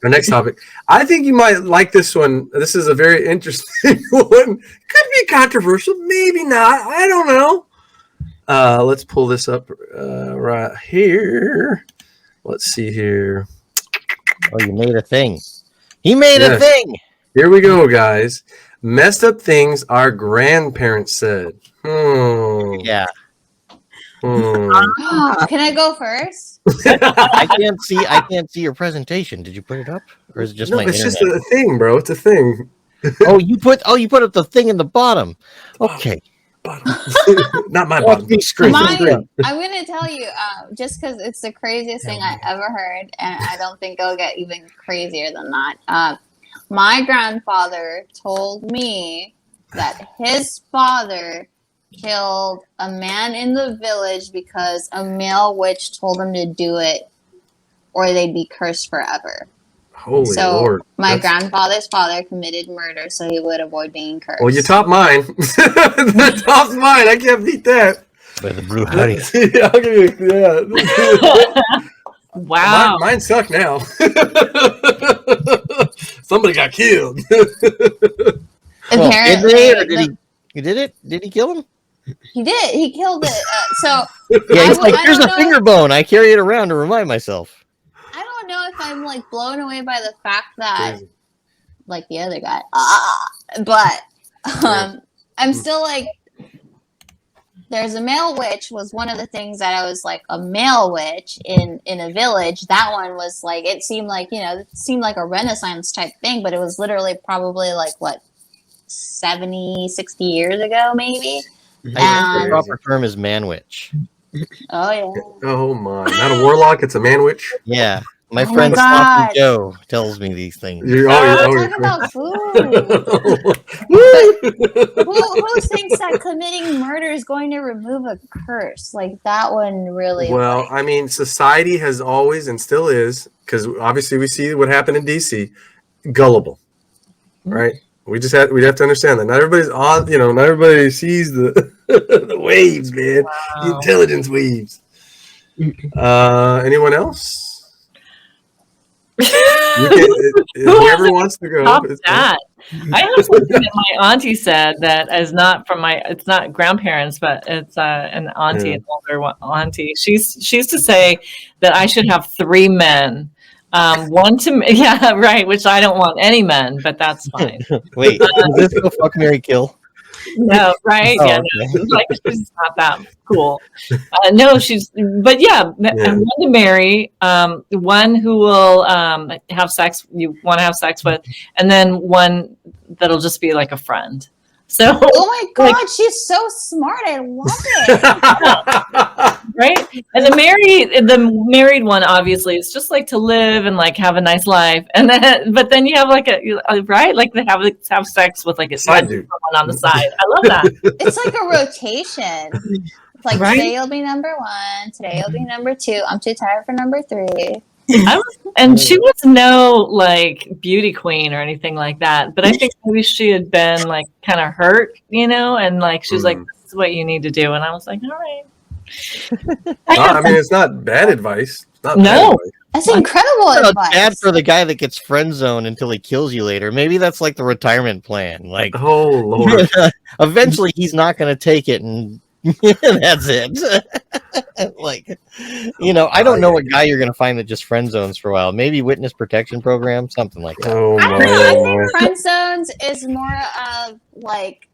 Our next topic. I think you might like this one. This is a very interesting one. Could be controversial, maybe not. I don't know. Let's pull this up right here. Let's see here. Oh, you made a thing. He made a thing. Here we go, guys. Messed up things our grandparents said. Yeah. Can I go first? I can't see your presentation. Did you put it up, or is it just my it's internet? just a thing, bro. It's a thing. You put up the thing in the bottom. Okay. Bottom. Not my bottom. Screen. I'm going to tell you, just because it's the craziest thing I ever heard, and I don't think it'll get even crazier than that. My grandfather told me that his father killed a man in the village because a male witch told him to do it or they'd be cursed forever. Holy Lord. My grandfather's father committed murder so he would avoid being cursed. Well, you topped mine. That tops mine. I can't beat that. By the blue hoodie. Yeah, I'll give you, Wow. Mine suck now. Somebody got killed. Apparently. You did it? Did he kill him? He did. He killed it. He's like, here's a finger bone. I carry it around to remind myself. I don't know if I'm like blown away by the fact that, like the other guy, but I'm still like, there's a male witch was one of the things that I was like a male witch in a village. That one was like, it seemed like a Renaissance type thing, but it was literally probably like what 70, 60 years ago, maybe. I think the proper term is man witch. Oh yeah. Oh my! Not a warlock. It's a man witch. Yeah, my friend Sloppy Joe tells me these things. Talk about food. Who thinks that committing murder is going to remove a curse? Like that one really. Well, I mean, society has always and still is, because obviously we see what happened in DC. Gullible, right? We have to understand that not everybody's on. Not everybody sees the the waves, man. Wow. The intelligence waves. Anyone else? Whoever wants to go. That. I have something that my auntie said that is not from it's not grandparents, but it's an auntie, an older auntie. She used to say that I should have 3 men. One to right, which I don't want any men, but that's fine. Wait, is this go fuck, marry, kill? No, right? Oh, yeah, no, like she's not that cool. No, one to marry, one who will have sex. You want to have sex with, and then one that'll just be like a friend. So, oh my God, she's so smart. I love it. Right? And the married one, obviously, is just like to live and like have a nice life. And then, but then you have like right? Like they have sex with like a side dude on the side. I love that. It's like a rotation. It's like today you'll be number 1. Today you'll be number 2. I'm too tired for number 3. And she was no like beauty queen or anything like that, but I think maybe she had been like kind of hurt, and like she was like, "This is what you need to do," and I was like, "All right." I mean, it's not bad advice. It's not no, bad advice. That's incredible advice. Bad for the guy that gets friend zoned until he kills you later. Maybe that's like the retirement plan. Like, oh Lord, eventually he's not going to take it and. That's it. Like, I don't know what guy you're going to find that just friend zones for a while. Maybe witness protection program, something like that. Oh, I don't know. I think friend zones is more of like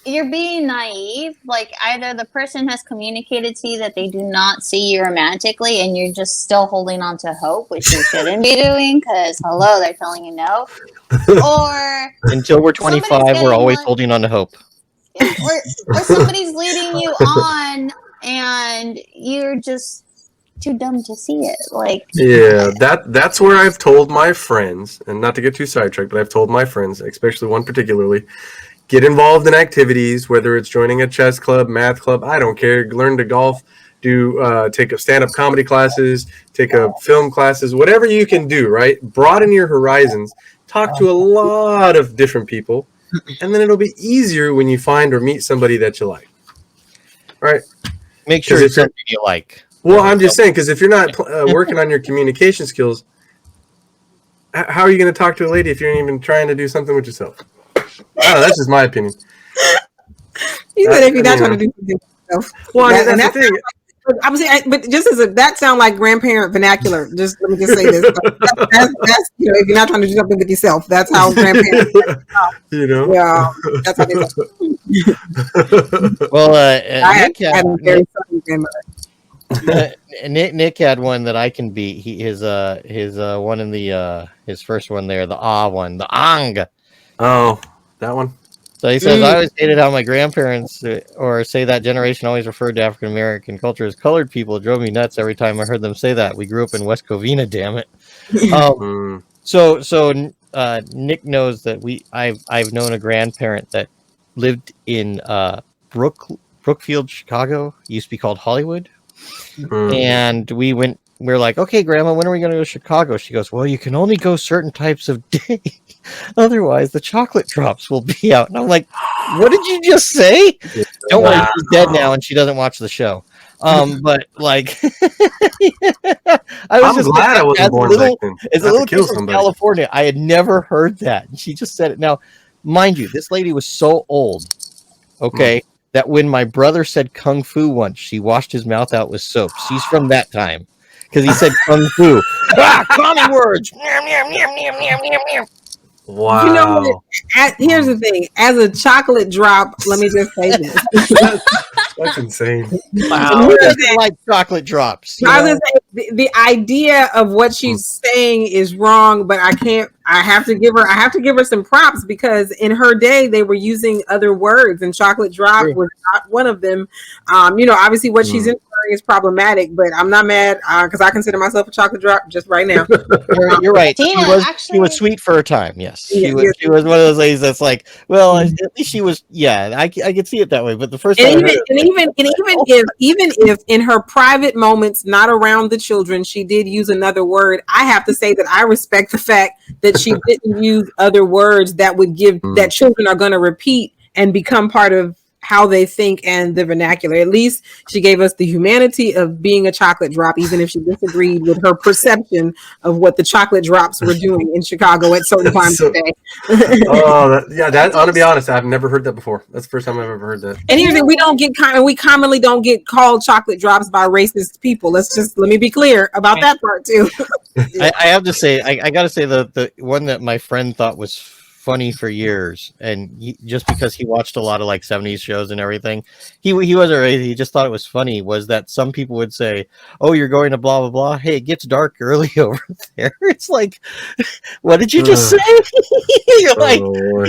you're being naive. Like either the person has communicated to you that they do not see you romantically, and you're just still holding on to hope, which you shouldn't be doing because they're telling you no. Or until we're 25, we're always holding on to hope. Or somebody's leading you on and you're just too dumb to see it. Like that's where I've told my friends, and not to get too sidetracked, but I've told my friends, especially one particularly, get involved in activities, whether it's joining a chess club, math club, I don't care, learn to golf, take a stand-up comedy classes, take a film classes, whatever you can do, right? Broaden your horizons, talk to a lot of different people. And then it'll be easier when you find or meet somebody that you like, right? Make sure it's something you like. Well, I'm just saying, because if you're not working on your communication skills, how are you going to talk to a lady if you're even trying to do something with yourself? I don't know. That's just my opinion. He said if you're not trying to do something with yourself. Well, I mean, that's the thing. I'm saying, but just that sounds like grandparent vernacular. Just let me just say this. That's if you're not trying to do something with yourself, that's how grandparents. Yeah, that's how they say. Well, I had a very funny grandmother. Nick had one that I can beat. His one in the his first one there, the one, the ang. Oh, that one. So he says, I always hated how my grandparents or say that generation always referred to African American culture as colored people. It drove me nuts every time I heard them say that. We grew up in West Covina, damn it. So Nick knows that I've known a grandparent that lived in Brookfield, Chicago. It used to be called Hollywood. And we're like, okay, Grandma, when are we going to go to Chicago? She goes, well, you can only go certain types of day. Otherwise, the chocolate drops will be out. And I'm like, what did you just say? Don't worry, she's dead now and she doesn't watch the show. But like, I'm just glad I wasn't born back then. As a little kid from California, I had never heard that. And she just said it. Now, mind you, this lady was so old, okay, that when my brother said kung fu once, she washed his mouth out with soap. She's from that time. Because he said kung fu. Common words. Wow. You know what? Here's the thing. As a chocolate drop, let me just say this. That's insane. Wow. Like chocolate drops. I was gonna say the idea of what she's saying is wrong, but I have to give her some props because in her day they were using other words and chocolate drop was not one of them. Obviously what she's inferring is problematic, but I'm not mad because I consider myself a chocolate drop just right now. You're right. She was sweet for her time. Yes. She was one of those ladies that's like, well, at least she was. Yeah, I could see it that way. But the first time, even if in her private moments, not around the children, she did use another word. I have to say that I respect the fact that she didn't use other words that would give that children are going to repeat and become part of how they think and the vernacular. At least she gave us the humanity of being a chocolate drop, even if she disagreed with her perception of what the chocolate drops were doing in Chicago at certain times of the day. To be honest, I've never heard that before. That's the first time I've ever heard that. And here's the thing, we commonly don't get called chocolate drops by racist people. Let me be clear about that part too. I have to say, I got to say the one that my friend thought was funny for years, and just because he watched a lot of like 70s shows and everything, he wasn't raised, he just thought it was funny, was that some people would say, oh, you're going to blah blah blah, hey, it gets dark early over there. It's like, what did you just say? You're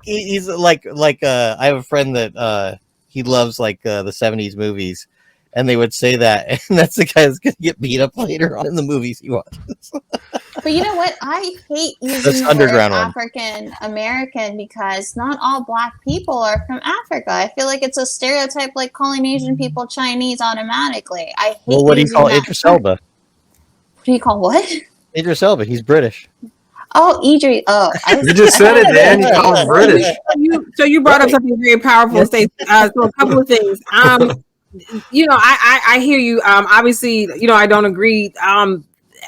he's like I have a friend that he loves like the 70s movies, and they would say that, and that's the guy that's gonna get beat up later on in the movies he watches. But you know what? I hate using the word African American because not all Black people are from Africa. I feel like it's a stereotype, like calling Asian people Chinese automatically. I hate. Well, what do you call Idris Elba? What do you call what? Idris Elba. He's British. Oh, Idris. Oh, you just said it, Dan. You call him British. So you brought up something very powerful, Stacey. So a couple of things. I hear you. Obviously, I don't agree.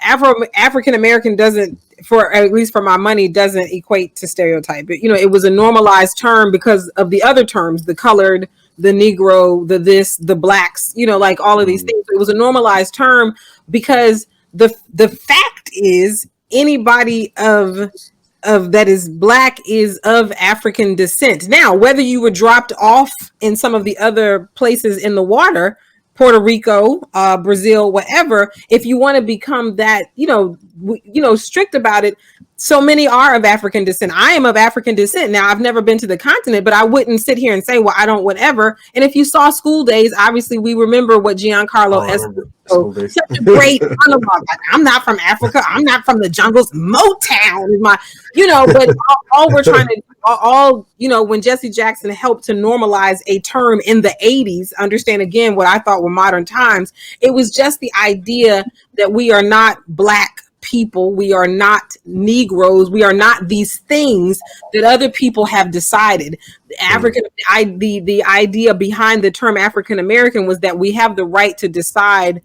African American doesn't, for at least for my money, doesn't equate to stereotype. It was a normalized term because of the other terms, the colored, the Negro, the blacks, like all of these things. It was a normalized term because the fact is anybody of that is Black is of African descent. Now, whether you were dropped off in some of the other places in the water, Puerto Rico, Brazil, whatever, if you want to become that, strict about it, so many are of African descent. I am of African descent. Now, I've never been to the continent, but I wouldn't sit here and say, well, I don't, whatever. And if you saw School Days, obviously we remember what Giancarlo Esposito, such a great monologue. Like, I'm not from Africa. I'm not from the jungles. Motown is my, but all we're trying to, when Jesse Jackson helped to normalize a term in the 80s, understand again what I thought were modern times, it was just the idea that we are not Black people, we are not Negroes, we are not these things that other people have decided. The idea behind the term African American was that we have the right to decide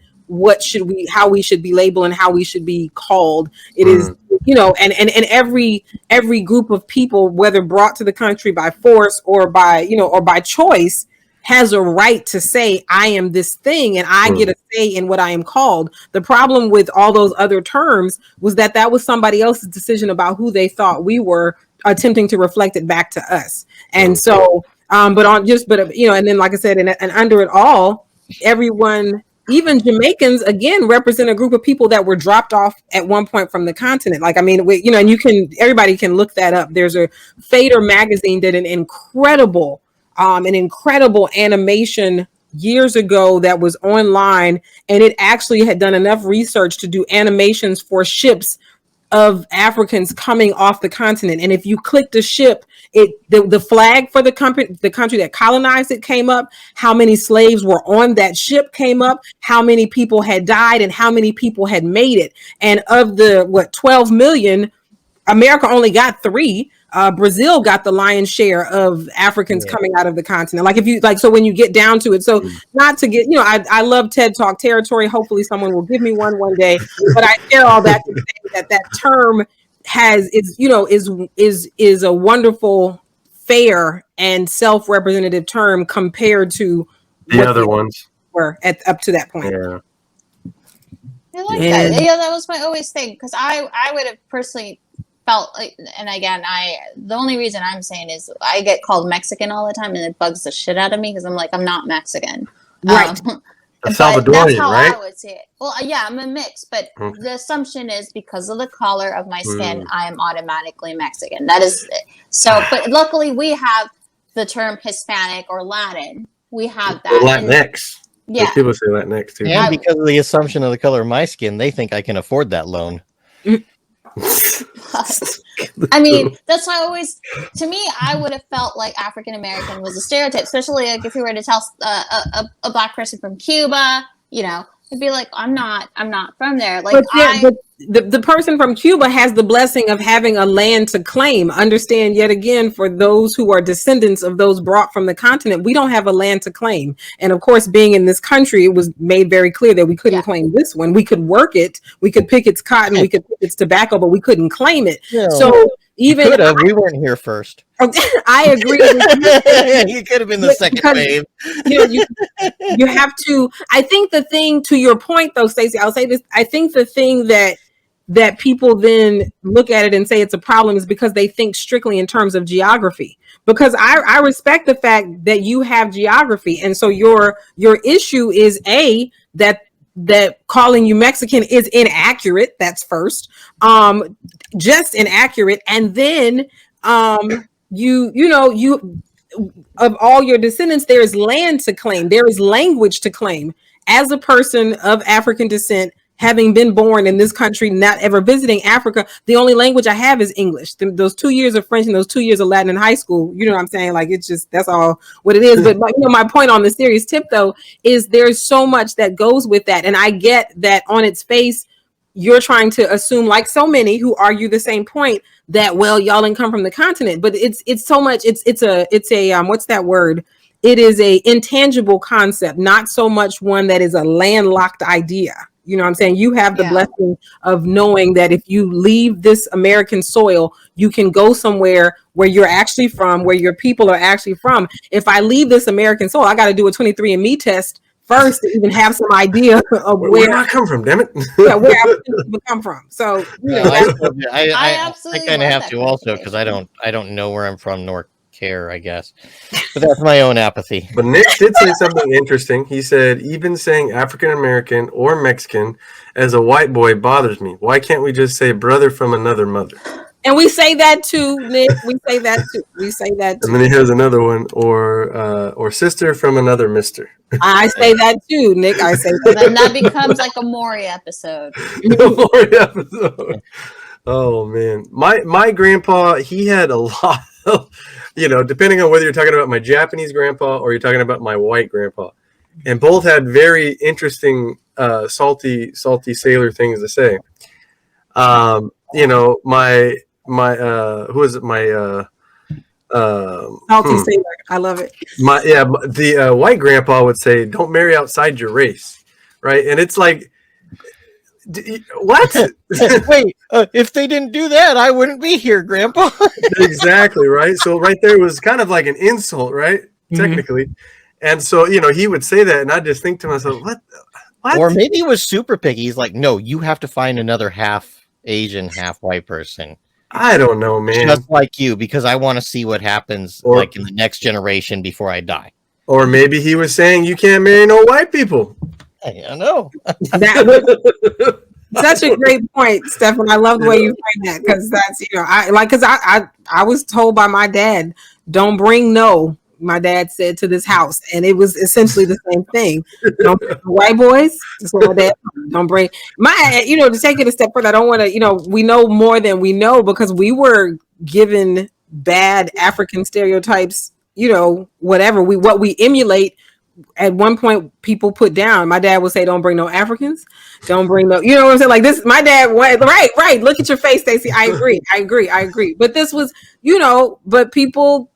how we should be labeled and how we should be called. It is, you know, and every group of people, whether brought to the country by force or by, you know, or by choice, has a right to say, I am this thing and I get a say in what I am called. The problem with all those other terms was that was somebody else's decision about who they thought we were, attempting to reflect it back to us. And so, but you know, and then, like I said, and under it all, everyone, even Jamaicans, again, represent a group of people that were dropped off at one point from the continent. Like, I mean, you know, and everybody can look that up. There's a Fader magazine did an incredible animation years ago that was online, and it actually had done enough research to do animations for ships of Africans coming off the continent. And if you click the ship, the flag for the country that colonized it came up, how many slaves were on that ship came up, how many people had died, and how many people had made it. And of the 12 million, America only got 3. Brazil got the lion's share of Africans coming out of the continent. Like, if you like, so when you get down to it, so not to get, you know, I love TED Talk territory. Hopefully someone will give me one day, but I share all that to say that term is a wonderful, fair, and self-representative term compared to the other ones were up to that point. Yeah. I like that. Yeah, that was my always thing, because I would have personally felt like, and again, the only reason I'm saying is I get called Mexican all the time, and it bugs the shit out of me because I'm like, I'm not Mexican. Right. Salvadorian, that's how right? I would see it. Well, yeah, I'm a mix, but the assumption is because of the color of my skin, I am automatically Mexican. That is so. But luckily, we have the term Hispanic or Latin. We have that. Or Latinx. Yeah, people say Latinx too. And because of the assumption of the color of my skin, they think I can afford that loan. I mean, that's why to me, I would have felt like African American was a stereotype, especially like if you were to tell a black person from Cuba, you know, it'd be like, I'm not from there. Like, but the person from Cuba has the blessing of having a land to claim. Understand, yet again, for those who are descendants of those brought from the continent, we don't have a land to claim. And of course, being in this country, it was made very clear that we couldn't claim this one. We could work it, we could pick its cotton, we could pick its tobacco, but we couldn't claim it. Yeah. So even we weren't here first. I agree with you. You could have been the second wave. You know, you have to. I think the thing, to your point, though, Stacey, I'll say this. I think the thing that people then look at it and say it's a problem is because they think strictly in terms of geography. Because I respect the fact that you have geography, and so your issue is that calling you Mexican is inaccurate. That's first, just inaccurate, and then you of all your descendants, there is land to claim, there is language to claim. As a person of African descent, having been born in this country, not ever visiting Africa, the only language I have is English. Those 2 years of French and those 2 years of Latin in high school, you know what I'm saying? Like, it's just, that's all what it is. But my point on the serious tip, though, is there's so much that goes with that. And I get that on its face, you're trying to assume, like so many who argue the same point, that, well, y'all didn't come from the continent. But it's so much, it's a what's that word? It is a intangible concept, not so much one that is a landlocked idea. You know what I'm saying? You have the blessing of knowing that if you leave this American soil, you can go somewhere where you're actually from, where your people are actually from. If I leave this American soil, I got to do a 23andMe test first to even have some idea of where I come from, damn it. Yeah, where I come from. So, you know, I kind of have to also, because I don't know where I'm from nor care, I guess. But that's my own apathy. But Nick did say something interesting. He said, even saying African American or Mexican as a white boy bothers me. Why can't we just say brother from another mother? And we say that too, Nick. We say that too. And then he has another one, or sister from another mister. I say that too, Nick. I say that. Then that becomes like a Maury episode. Oh man, my grandpa, he had a lot of, depending on whether you're talking about my Japanese grandpa or you're talking about my white grandpa, and both had very interesting salty sailor things to say. Salty sailor, I love it. The white grandpa would say, "Don't marry outside your race," right? And it's like, what? Wait, if they didn't do that, I wouldn't be here, Grandpa. Exactly, right? So right there was kind of like an insult, right? Technically. And so, he would say that, and I just think to myself, what? Or maybe he was super picky. He's like, no, you have to find another half Asian, half white person. I don't know, man. Just like you, because I want to see what happens like in the next generation before I die. Or maybe he was saying you can't marry no white people. I know. That was such a great point, Stefan. I love the way you frame that, because that's I was told by my dad, don't bring no. My dad said to this house, and it was essentially the same thing. Don't bring the white boys. That's what my dad. Don't bring to take it a step further. I don't want to. We know more than we know because we were given bad African stereotypes. Whatever what we emulate. At one point, people put down. My dad would say, "Don't bring no Africans. Don't bring no." You know what I'm saying? Like this, my dad went right. Look at your face, Stacey. I agree. But this was, but people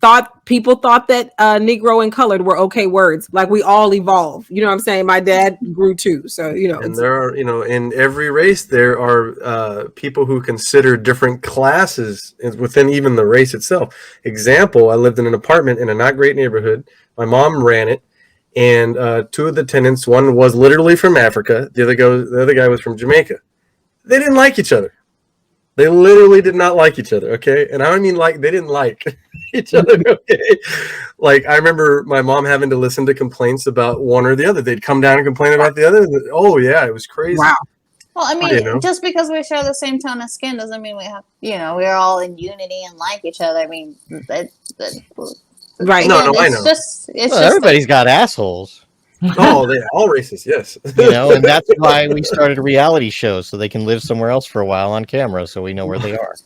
thought that Negro and colored were okay words. Like we all evolve. You know what I'm saying? My dad grew too. So And there are, in every race there are people who consider different classes within even the race itself. Example: I lived in an apartment in a not great neighborhood. My mom ran it, and two of the tenants, one was literally from Africa, the other guy was from Jamaica. They didn't like each other. They literally did not like each other, okay? And I don't mean like they didn't like each other, okay? Like I remember my mom having to listen to complaints about one or the other. They'd come down and complain about the other. Oh yeah, it was crazy. Wow. Well, I mean, just because we share the same tone of skin doesn't mean we have, we're all in unity and like each other. I mean, right? No, I know. Everybody's got assholes. Oh, they're all racist, yes. And that's why we started a reality show so they can live somewhere else for a while on camera, so we know where they are.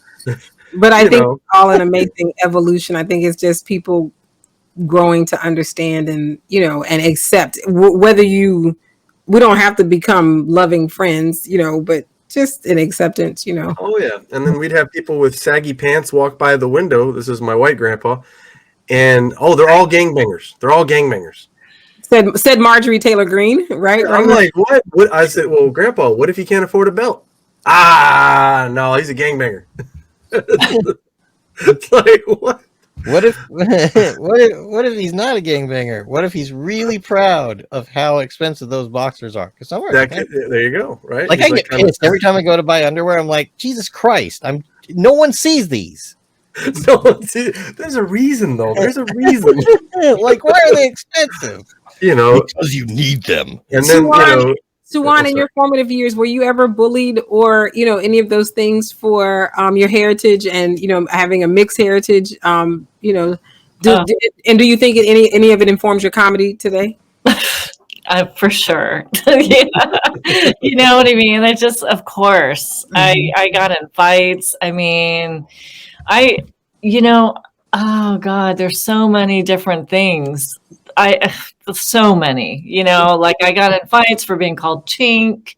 But I think it's all an amazing evolution. I think it's just people growing to understand and and accept whether we don't have to become loving friends, but just an acceptance, Oh yeah, and then we'd have people with saggy pants walk by the window. This is my white grandpa, and they're all gangbangers. They're all gangbangers. Said Marjorie Taylor Greene, right? I'm like, what? I said, well, Grandpa, what if he can't afford a belt? No, he's a gangbanger. It's like, what? What if he's not a gangbanger? What if he's really proud of how expensive those boxers are? Because there you go, right? Like I get pissed every time I go to buy underwear. I'm like, Jesus Christ! No one sees these. There's a reason, though. There's a reason. Like, why are they expensive? Because you need them. And then, Suwan, in your formative years, were you ever bullied or, any of those things for your heritage and, having a mixed heritage? And do you think any of it informs your comedy today? For sure. Yeah. You know what I mean? I just, of course, I got in fights. I mean, oh God, there's so many different things. So many, like I got in fights for being called chink.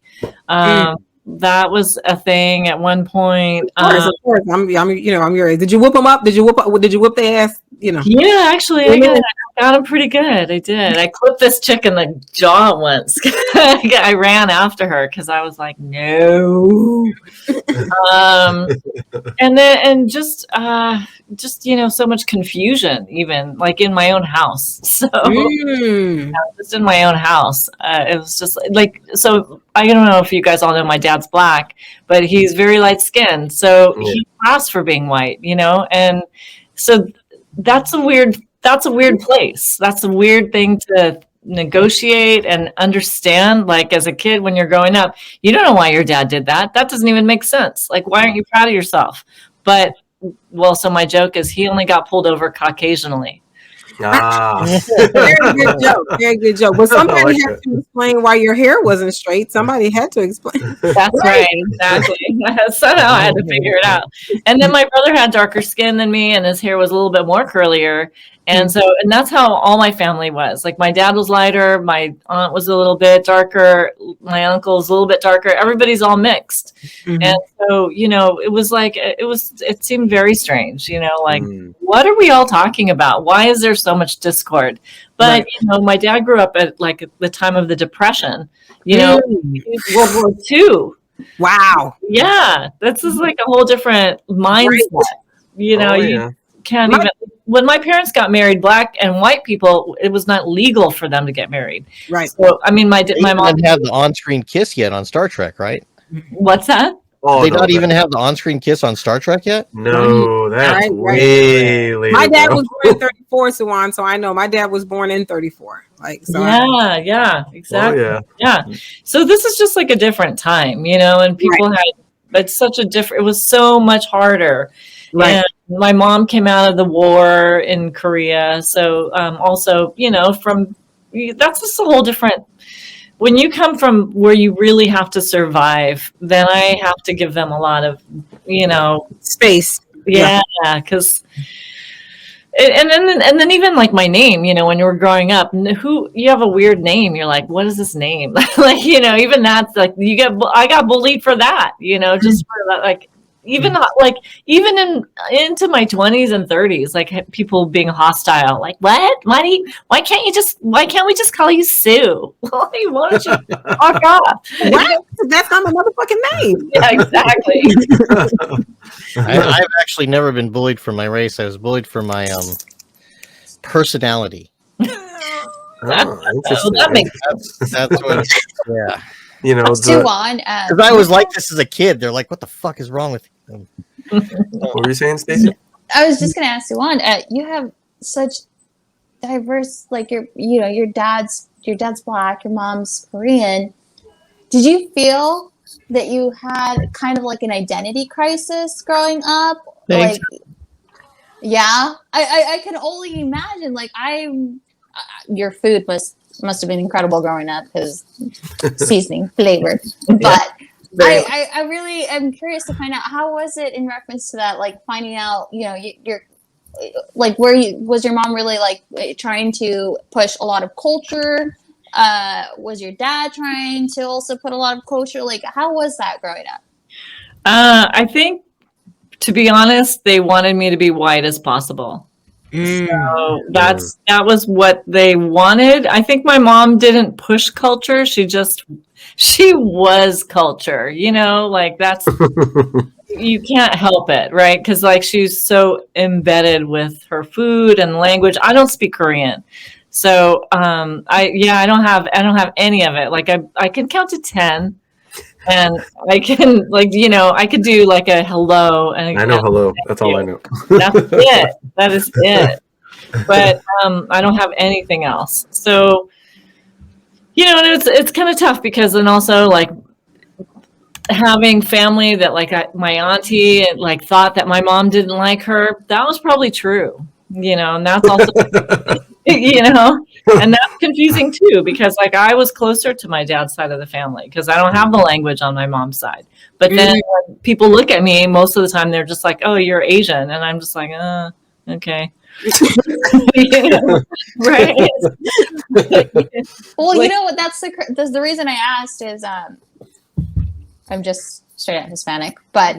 That was a thing at one point. Of course. I'm your age. Did you whoop them up? Did you whoop their ass? Yeah, actually, I got him pretty good. I did. I clipped this chick in the jaw once. I ran after her because I was like, no. And just so much confusion, even like in my own house. So just in my own house, it was just like, so I don't know if you guys all know my dad's black, but he's very light skinned. So he passed for being white, and so that's a weird place. That's a weird thing to negotiate and understand. Like as a kid, when you're growing up, you don't know why your dad did that. That doesn't even make sense. Like, why aren't you proud of yourself? But so my joke is he only got pulled over Caucasianally. Very good joke. But somebody had to explain why your hair wasn't straight. Somebody had to explain. That's right, exactly. Somehow I had to figure it out. And then my brother had darker skin than me, and his hair was a little bit more curlier. And and that's how all my family was. Like my dad was lighter, my aunt was a little bit darker, my uncle was a little bit darker. Everybody's all mixed. And so, it was like, it seemed very strange, like what are we all talking about? Why is there so much discord? But, my dad grew up at like the time of the Depression, World War II. Wow. Yeah. This is like a whole different mindset. Right. You can't even, when my parents got married, Black and white people, it was not legal for them to get married. Right. So, I mean, my They mom didn't have the on-screen kiss yet on Star Trek, right? What's that? Oh, Did they not even have the on-screen kiss on Star Trek yet? No, that's Right. way later. My dad bro. was born in 34, Sawan, so I know my dad was born in 34. Like, so Yeah, exactly. Oh, Yeah. So this is just like a different time, and people had, it's such a different, it was so much harder. Right. And my mom came out of the war in Korea. So also, that's just a whole different, when you come from where you really have to survive, then I have to give them a lot of, space. yeah, because and then even like my name, when you were growing up, who you have a weird name, you're like, what is this name? Like, even that's like I got bullied for that, just for that, like even like even into my 20s and 30s, like people being hostile, like what? Why can't we just call you Sue? Why don't you fuck off? What? That's not my motherfucking name. Yeah, exactly. I've actually never been bullied for my race. I was bullied for my personality. Oh, interesting. That makes That's what. Yeah. Suwan, Because I was like this as a kid. They're like, "What the fuck is wrong with you?" What were you saying, Stacey? I was just gonna ask Suwan. You have such diverse, like your dad's Black, your mom's Korean. Did you feel that you had kind of like an identity crisis growing up? Thanks. Like, yeah, I can only imagine. Like, your food must have been incredible growing up because seasoning, flavored. But I really am curious to find out, how was it in reference to that? Like finding out, you're like, was your mom really like trying to push a lot of culture? Was your dad trying to also put a lot of culture? Like, how was that growing up? I think, to be honest, they wanted me to be white as possible. So that was what they wanted. I think my mom didn't push culture. She was culture, like that's, you can't help it, right? Because like she's so embedded with her food and language. I don't speak Korean. So I don't have any of it. Like I can count to 10. And I can I could do like a hello. And I know hello. That's all I know. That's it. That is it. But I don't have anything else. So, and it's kind of tough because then also like having family that like my auntie like thought that my mom didn't like her. That was probably true, and that's also, and that's confusing too, because like I was closer to my dad's side of the family because I don't have the language on my mom's side. But then when people look at me, most of the time they're just like, oh, you're Asian. And I'm just like, okay. Right. Well, you know what? That's the reason I asked is I'm just straight out Hispanic, but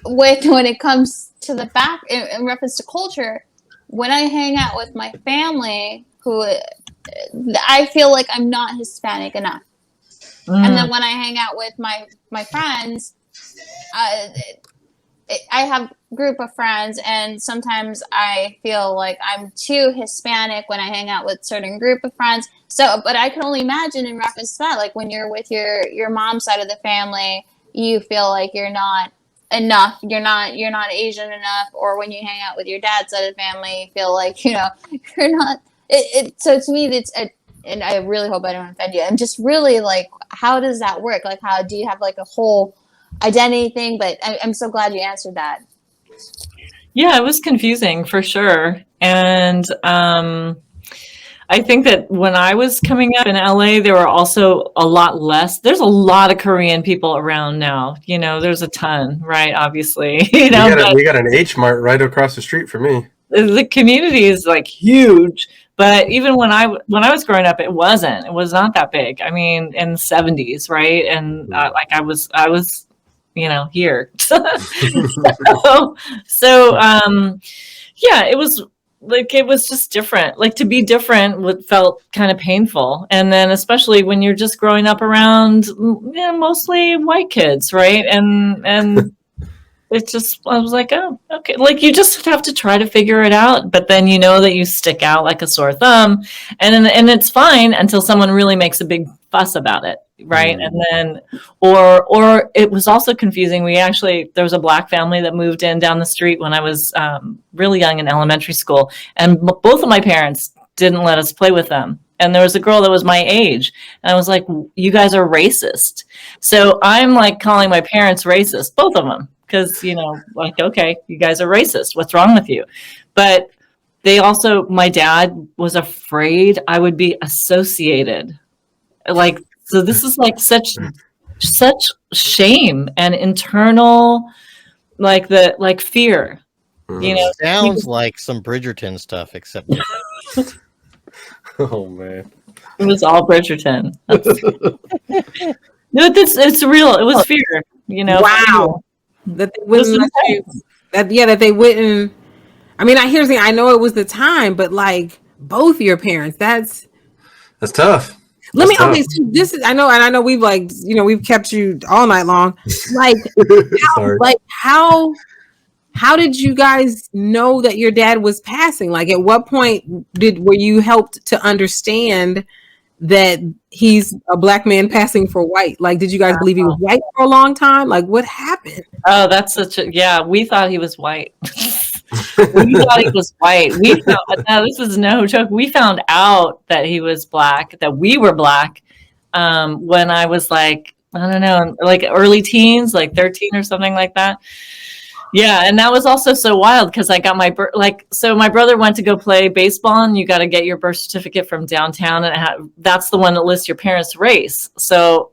when it comes to the back in reference to culture, when I hang out with my family, who I feel like I'm not Hispanic enough, and then when I hang out with my friends, I have a group of friends, and sometimes I feel like I'm too Hispanic when I hang out with certain group of friends. So, but I can only imagine in reference to that, like when you're with your mom's side of the family, you feel like you're not enough, you're not Asian enough, or when you hang out with your dad's side of the family, you feel like you're not. So to me, and I really hope I don't offend you. I'm just really like, how does that work? Like, how do you have like a whole identity thing? But I'm so glad you answered that. Yeah, it was confusing for sure. And I think that when I was coming up in LA, there were also a lot less. There's a lot of Korean people around now. There's a ton, right? Obviously, we got an H Mart right across the street from me. The community is like huge. But even when I was growing up, it was not that big. I mean, in the 70s, right? And like I was here. So Yeah, it was like it was just different. Like to be different felt kind of painful, and then especially when you're just growing up around mostly white kids, right? And it's just I was like, oh, okay. Like you just have to try to figure it out, but then you know that you stick out like a sore thumb, and it's fine until someone really makes a big fuss about it, right? And then or it was also confusing. There was a Black family that moved in down the street when I was really young in elementary school, and both of my parents didn't let us play with them. And there was a girl that was my age, and I was like, "You guys are racist." So I'm like calling my parents racist, both of them, because like, okay, you guys are racist. What's wrong with you? But my dad was afraid I would be associated. Like, so this is like such shame and internal, like fear. Sounds like some Bridgerton stuff, except Oh man, it was all Bridgerton. No, it's real. It was fear. Wow. That they wouldn't let you, that they wouldn't. I mean, here's the thing. I know it was the time, but like both your parents, that's tough. Let me. Okay, so this is. I know, and I know we've we've kept you all night long. Like, how did you guys know that your dad was passing? Like, at what point were you helped to understand that he's a Black man passing for white? Like, did you guys believe he was white for a long time? Like, what happened? Oh, that's we thought he was white. We thought he was white. This is no joke. We found out that he was Black, that we were Black, when I was like, I don't know, like early teens, like 13 or something like that. Yeah, and that was also so wild because I got my brother went to go play baseball, and you got to get your birth certificate from downtown, and that's the one that lists your parents' race. So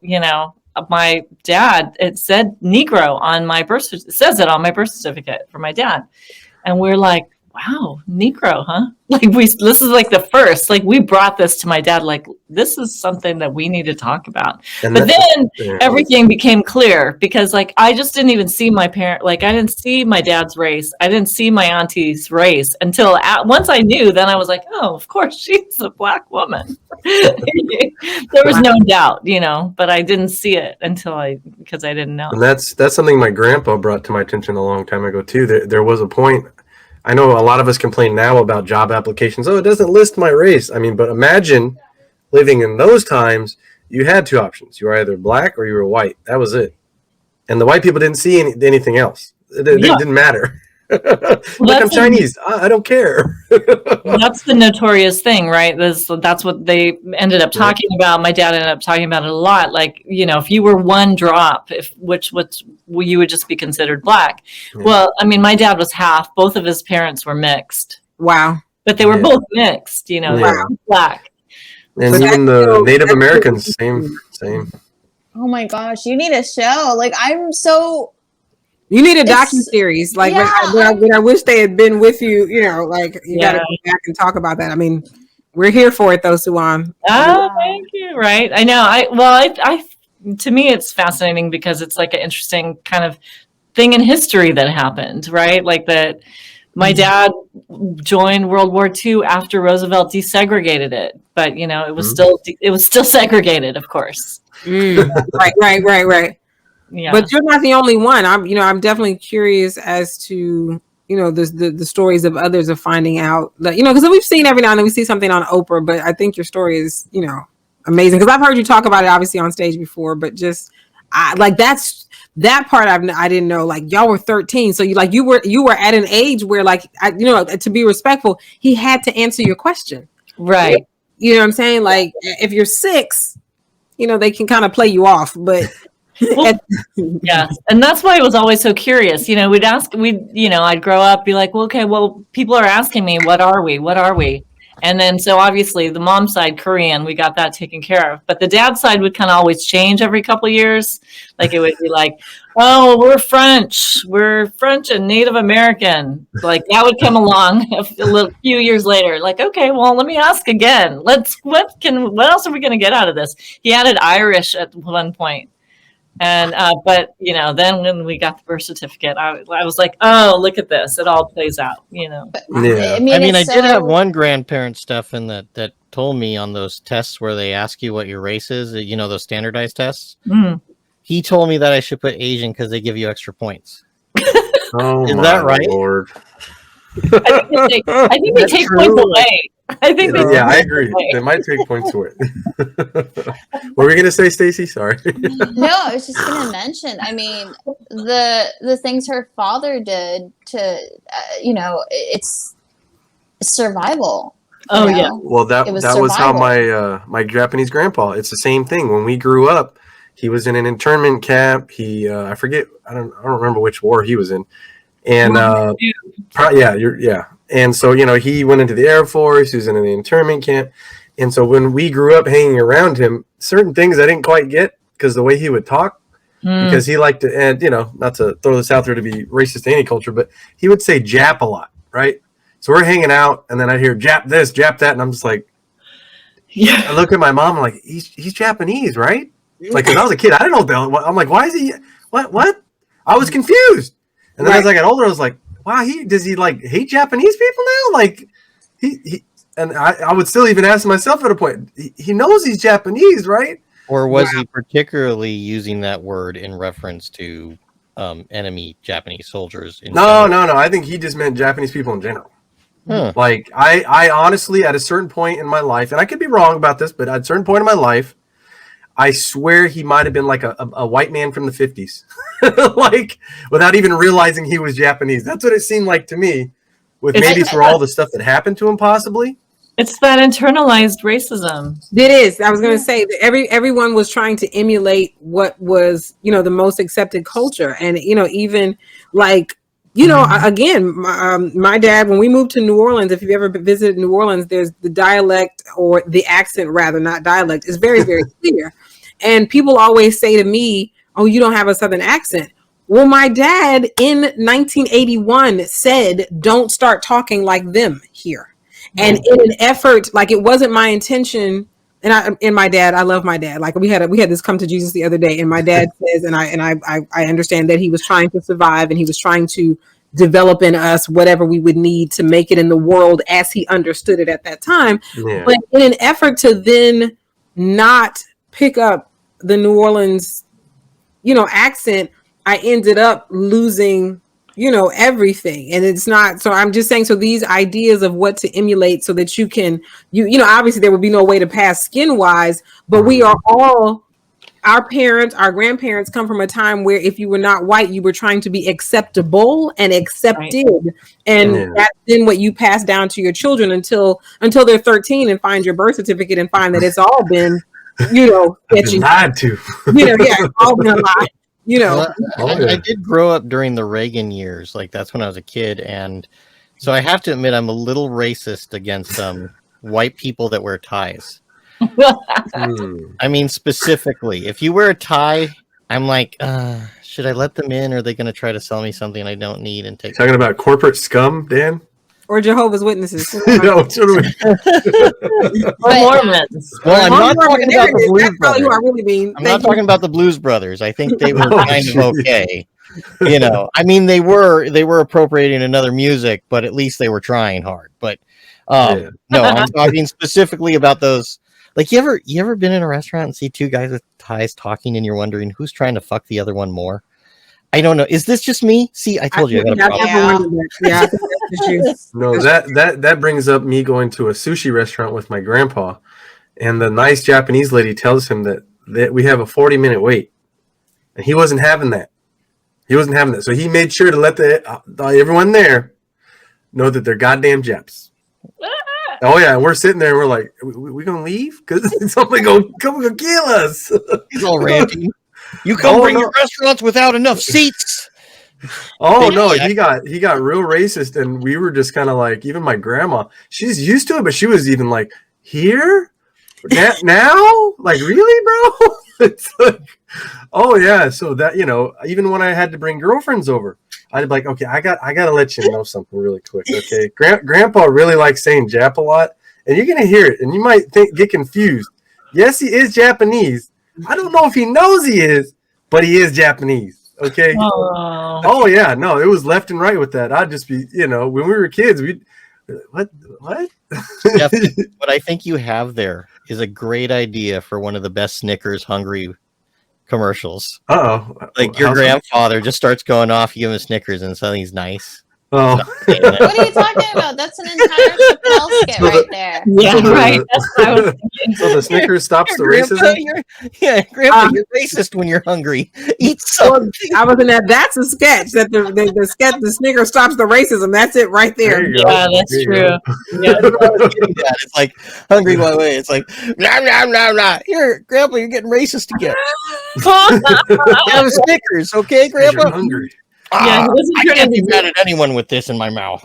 my dad, it said Negro on my it says it on my birth certificate for my dad, and we're like, wow, Negro, huh? Like this is like the first, like we brought this to my dad, like this is something that we need to talk about. But then everything became clear because like I just didn't even see my parent, like I didn't see my dad's race. I didn't see my auntie's race until once I knew, then I was like, oh, of course she's a Black woman. There was no doubt, but I didn't see it because I didn't know. And that's something my grandpa brought to my attention a long time ago too. There was a point. I know a lot of us complain now about job applications. Oh, it doesn't list my race. I mean, but imagine living in those times. You had two options. You were either Black or you were white. That was it. And the white people didn't see anything else. It didn't matter. Like I'm Chinese. I don't care. That's the notorious thing, right? That's what they ended up talking about. My dad ended up talking about it a lot. Like, if you were one drop, which you would just be considered Black. Yeah. Well, I mean, my dad was half. Both of his parents were mixed. Wow. But they were both mixed, Black. And but even the Native Americans, same. Oh my gosh, you need a show. Like you need a docu-series, like when I wish they had been with you. Like you got to go back and talk about that. I mean, we're here for it, though, Suan. Oh, thank you. Right, I know. I to me, it's fascinating because it's like an interesting kind of thing in history that happened, right? Like that. My dad joined World War II after Roosevelt desegregated it, but it was still segregated, of course. Right. Yeah. But you're not the only one. I'm definitely curious as to the stories of others of finding out that because we've seen every now and then we see something on Oprah, but I think your story is amazing because I've heard you talk about it obviously on stage before, but just that part I didn't know. Like y'all were 13, so you were at an age where to be respectful, he had to answer your question, right? You know what I'm saying? Like if you're 6, they can kind of play you off, but. Well, yes, and that's why I was always so curious. I'd grow up, be like, well, okay, well, people are asking me, what are we? And then, so obviously the mom side, Korean, we got that taken care of. But the dad side would kind of always change every couple of years. Like it would be like, oh, we're French and Native American. Like that would come along a few years later. Like, okay, well, let me ask again. What else are we going to get out of this? He added Irish at one point. And but then when we got the birth certificate, I was like, oh, look at this, it all plays out. But, Yeah. I mean, I it's did have so- one grandparent, Stefan, that told me on those tests where they ask you what your race is, those standardized tests. Mm. He told me that I should put Asian because they give you extra points. Oh, Is my that right? Lord. I think they That's take true. points away. I think they Yeah, I take agree. points away. They might take points away. What were we gonna say, Stacy? Sorry. No, I was just going to mention. I mean, the things her father did to, it's survival. Oh, you yeah. know? Well, that It was was how survival. my Japanese grandpa. It's the same thing. When we grew up, he was in an internment camp. He I forget. I don't remember which war he was in. And yeah. And so he went into the Air Force. He was in the internment camp. And so when we grew up hanging around him, certain things I didn't quite get because the way he would talk. Because he liked to, and not to throw this out there to be racist to any culture, but he would say Jap a lot, right? So we're hanging out, and then I hear Jap this, Jap that, and I'm just like, I look at my mom, I'm like, he's Japanese, right? Like, because I was a kid, I didn't know that. I'm like, why is he? What? I was confused, and then as I got older, I was like, wow, does he like hate Japanese people now? Like, he and I would still even ask myself at a point, he knows he's Japanese, right? Or was he particularly using that word in reference to enemy Japanese soldiers? No. I think he just meant Japanese people in general. Huh. Like, I honestly, at a certain point in my life, and I could be wrong about this, but at a certain point in my life, I swear he might have been like a white man from the 50s. Like, without even realizing he was Japanese. That's what it seemed like to me, with maybe for all the stuff that happened to him, possibly. It's that internalized racism. It is. I was going to say that everyone was trying to emulate what was, the most accepted culture. And, even like, again, my dad, when we moved to New Orleans, if you've ever visited New Orleans, there's the dialect, or the accent rather, not dialect, is very, very clear. And people always say to me, oh, you don't have a Southern accent. Well, my dad in 1981 said, don't start talking like them here. And in an effort, like, it wasn't my intention. And my dad, I love my dad. Like, we had this come to Jesus the other day, and my dad says, and I understand that he was trying to survive, and he was trying to develop in us whatever we would need to make it in the world as he understood it at that time. Yeah. But in an effort to then not pick up the New Orleans, accent, I ended up losing everything. And it's not, so I'm just saying, so these ideas of what to emulate so that you can, obviously there would be no way to pass skin wise, but we are all, our parents, our grandparents come from a time where if you were not white, you were trying to be acceptable and accepted. Right. And that's then what you pass down to your children until they're 13 and find your birth certificate and find that it's all been, lied to. It's all been a lie. Well, I did grow up during the Reagan years. Like, that's when I was a kid. And so I have to admit, I'm a little racist against white people that wear ties. I mean, specifically, if you wear a tie, I'm like, should I let them in? Or are they going to try to sell me something I don't need and take? Talking about corporate scum, Dan? Or Jehovah's Witnesses. Mormons. Well, I'm not talking about the Blues Brothers. I really mean. I'm not talking about the Blues Brothers. I think they were kind of okay. I mean, they were appropriating another music, but at least they were trying hard. But no, I'm talking specifically about those. Like, you ever been in a restaurant and see two guys with ties talking, and you're wondering who's trying to fuck the other one more? I don't know. Is this just me? See, I told you. I got a problem. Yeah. No, that brings up me going to a sushi restaurant with my grandpa, and the nice Japanese lady tells him that we have a 40-minute wait, and he wasn't having that. So he made sure to let everyone there know that they're goddamn Japs. Oh yeah, and we're sitting there and we're like, we gonna leave? Because somebody come kill us. He's all ranting. You bring your restaurants without enough seats. Oh no, he got real racist, and we were just kind of like, even my grandma, she's used to it, but she was even like, here now, like, really, bro? It's like, oh yeah. So that, even when I had to bring girlfriends over, I'd be like, okay, I gotta let you know something really quick, okay? Grandpa really likes saying Jap a lot, and you're gonna hear it, and you might get confused. Yes, he is Japanese. I don't know if he knows he is, but he is Japanese. Okay. Oh. Oh yeah, no, it was left and right with that. I'd just be, when we were kids, we what? Jeff, what I think you have there is a great idea for one of the best Snickers hungry commercials. Uh-oh. Like your grandfather just starts going off, you give him a Snickers, and suddenly he's nice. Oh. What are you talking about? That's an entire Chappelle skit right there. Yeah, So the- right. That's what I was thinking. So the Snickers stops the Grandpa, racism? Grandpa, you're racist when you're hungry. Eat something. I was in that. That's a sketch that the sketch the Snicker stops the racism. That's it right there. There you go. Yeah, that's There you true. go. Yeah. It's like hungry one way. It's like nah, nah, nah, nah. Here, Grandpa, you're getting racist again. Have a Snickers, okay, 'Cause you're Grandpa? hungry. Yeah, he doesn't I turn can't be into mad at anyone with this in my mouth.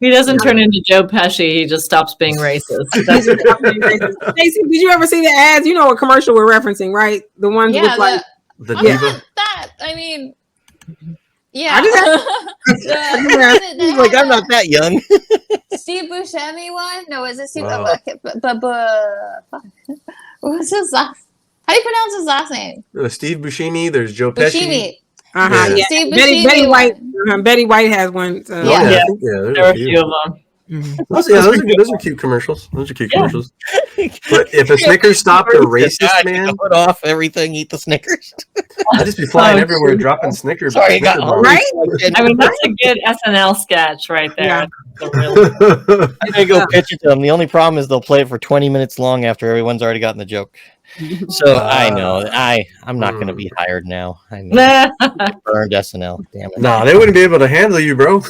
he doesn't turn into Joe Pesci. He just stops being racist. That's Stacey, did you ever see the ads? You know what commercial we're referencing, right? The ones Yeah, with like The I'm diva. not that. I mean, yeah. I just He's like, I'm not that young. Steve Buscemi one? No, is it Steve? Wow. Fuck. What's his last? How do you pronounce his last name? Steve Buscemi. There's Joe Pesci. Buscemi. Yeah. yeah. Steve Betty Buscemi White. one. Betty White has one. Oh, Yeah. yeah. Yeah. I think, there's there are a a few. few of them. Those are good. Those are cute commercials. Those are cute Yeah. commercials. But if a Snickers stopped a racist man, Put off everything, eat the Snickers. I'd just be flying Oh, everywhere, dropping Snickers. Sorry, I got Snicker hungry. Right? I mean, that's a good SNL sketch right there. Yeah. The real- bars. I'm gonna go pitch it to them. The only problem is they'll play it for 20 minutes long after everyone's already gotten the joke. So I know I'm not gonna be hired now. I mean, burned SNL. Damn it. Nah, they wouldn't be able to handle you, bro.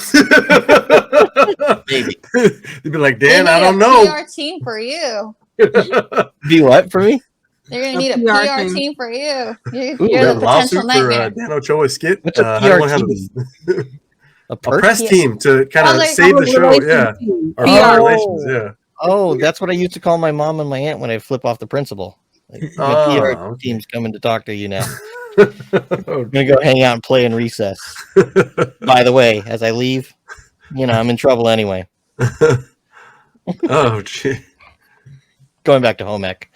Maybe. They'd be like, They Dan, need I don't a know. PR team for you. Be what for me? They're gonna A need a PR PR team. team for you. You're Ooh, the That potential lawsuit for nightmare. Dan Ochoa's skit. What's a How do you PR want to handle team? this? A A perk? press Yeah. team to kind Oh, of like save the Public show. relations Yeah. team. Or PR. public relations. Yeah. Oh, that's what I used to call my mom and my aunt when I flip off the principal. Like, my Ah, PR okay. team's coming to talk to you now. I'm gonna go hang out and play in recess. By the way, as I leave, I'm in trouble anyway. Oh, gee. Going back to home ec.